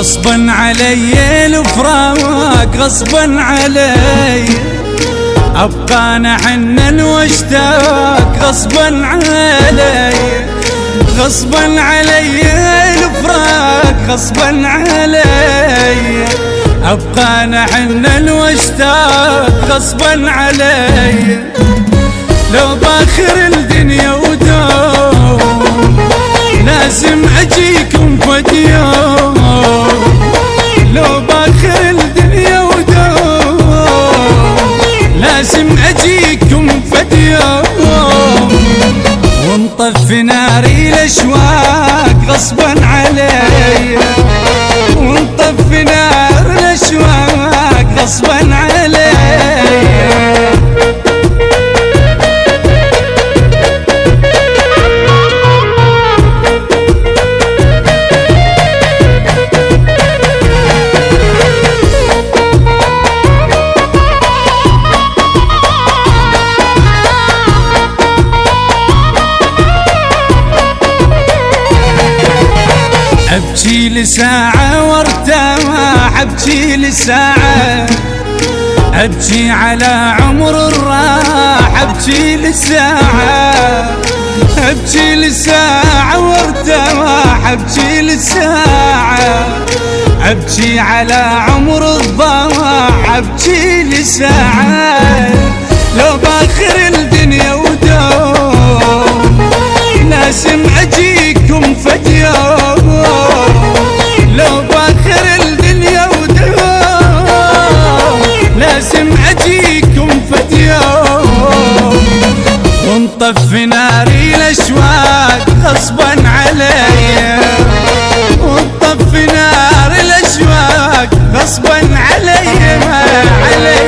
غصبا علي الفراق غصبا علي، ابقى انا حنن واشتاق غصبا علي، غصبا علي الفراق غصبا علي، ابقى انا حنن واشتاق غصبا علي. لو باخر الدنيا ودوم لازم اجيكم فد يوم، لو باخر الدنيا ودوم لازم اجيكم فد يوم، ونطفي ناري الاشواق غصبا علي، ونطفي نار الاشواق غصبا علي. ابكي لساعة وارتاح، ابكي لساعة، ابكي على عمر الراح، ابكي لساعة، ابكي لساعة وارتاح، ابكي لساعة، ابكي على عمر الضاع، ابكي لساعة. لو باخر الدنيا ودوم لازم اجيكم فد يوم، لو باخر الدنيا ودوم لازم اجيكم فد يوم، ونطفي ناري الاشواق غصبا علي، ونطفي نار الاشواق غصبا علي ما علي.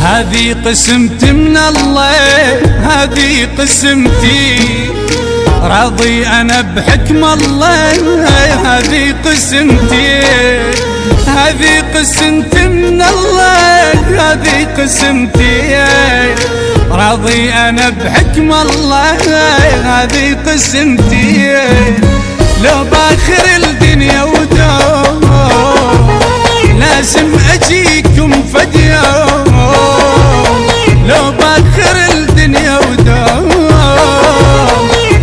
هذه قسمتي من الله، هذه قسمتي، راضي أنا بحكم الله، هذه قسمتي، هذه قسمتي من الله، هذه قسمتي، راضي أنا بحكم الله، هذه قسمتي. لو باخر الدنيا ودوم لازم أجيكم فد يوم، لو باخر الدنيا ودوم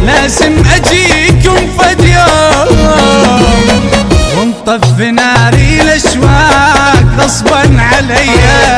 لازم اجيكم فد يوم، ونطفي ناري الاشواق غصبا علي.